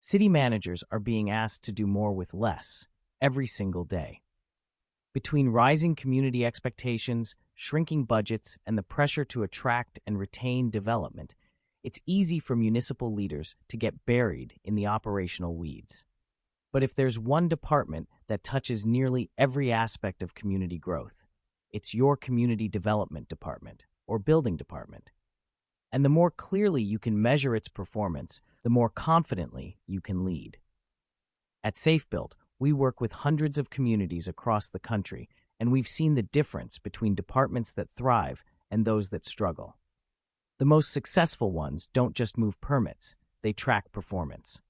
City managers are being asked to do more with less every single day. Between rising community expectations, shrinking budgets, and the pressure to attract and retain development, it's easy for municipal leaders to get buried in the operational weeds. But if there's one department that touches nearly every aspect of community growth, it's your community development department or building department. And the more clearly you can measure its performance, the more confidently you can lead. At SafeBuilt, we work with hundreds of communities across the country, and we've seen the difference between departments that thrive and those that struggle. The most successful ones don't just move permits, they track performance.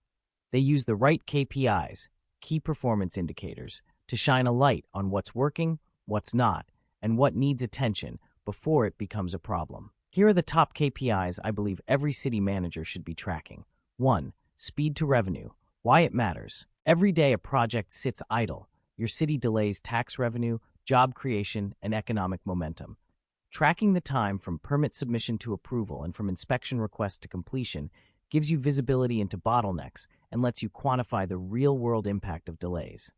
They use the right KPIs, key performance indicators, to shine a light on what's working, what's not, and what needs attention before it becomes a problem. Here are the top KPIs I believe every city manager should be tracking. 1. Speed to revenue. Why it matters. Every day a project sits idle. Your city delays tax revenue, job creation, and economic momentum. Tracking the time from permit submission to approval and from inspection request to completion gives you visibility into bottlenecks and lets you quantify the real-world impact of delays.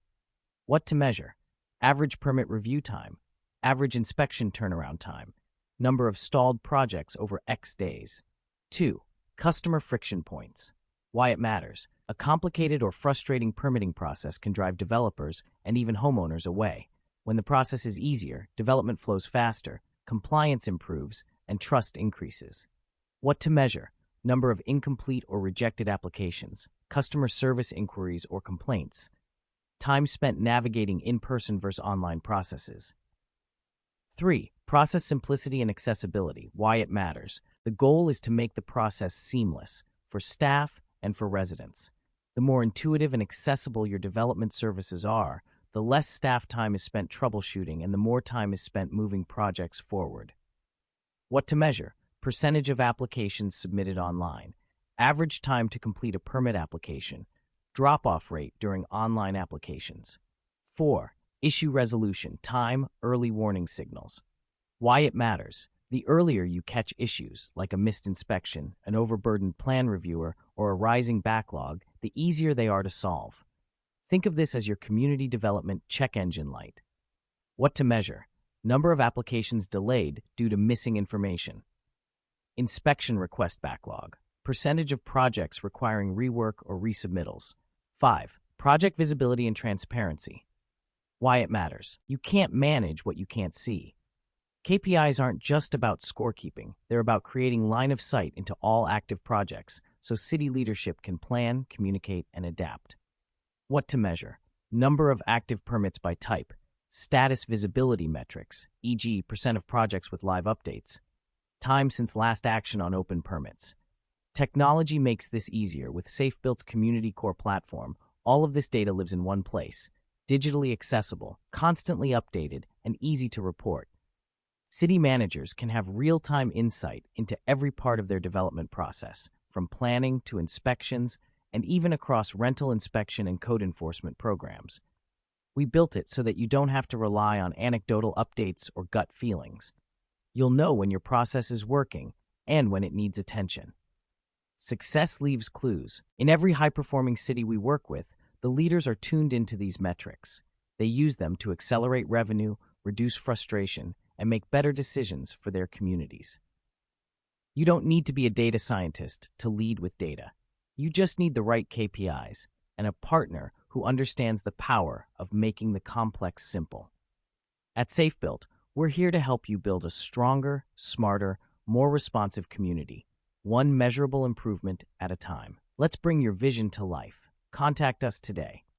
What to measure? Average permit review time, average inspection turnaround time, number of stalled projects over X days. 2. Customer friction points. Why it matters. A complicated or frustrating permitting process can drive developers and even homeowners away. When the process is easier, development flows faster, compliance improves, and trust increases. What to measure? Number of incomplete or rejected applications, customer service inquiries or complaints, time spent navigating in-person versus online processes. 3. Process simplicity and accessibility. Why it matters. The goal is to make the process seamless for staff and for residents. The more intuitive and accessible your development services are, the less staff time is spent troubleshooting and the more time is spent moving projects forward. What to measure? Percentage of applications submitted online, average time to complete a permit application, drop-off rate during online applications. 4. Issue resolution, time, early warning signals. Why it matters. The earlier you catch issues, like a missed inspection, an overburdened plan reviewer, or a rising backlog, the easier they are to solve. Think of this as your community development check engine light. What to measure. Number of applications delayed due to missing information. Inspection request backlog. Percentage of projects requiring rework or resubmittals. 5. Project visibility and transparency. Why it matters. You can't manage what you can't see. KPIs aren't just about scorekeeping. They're about creating line of sight into all active projects so city leadership can plan, communicate, and adapt. What to measure. Number of active permits by type. Status visibility metrics, e.g. % of projects with live updates. Time since last action on open permits. Technology makes this easier with SafeBuilt's Community Core platform. All of this data lives in one place, digitally accessible, constantly updated, and easy to report. City managers can have real-time insight into every part of their development process, from planning to inspections, and even across rental inspection and code enforcement programs. We built it so that you don't have to rely on anecdotal updates or gut feelings. You'll know when your process is working and when it needs attention. Success leaves clues. In every high-performing city we work with, the leaders are tuned into these metrics. They use them to accelerate revenue, reduce frustration, and make better decisions for their communities. You don't need to be a data scientist to lead with data. You just need the right KPIs and a partner who understands the power of making the complex simple. At SafeBuilt, we're here to help you build a stronger, smarter, more responsive community, one measurable improvement at a time. Let's bring your vision to life. Contact us today.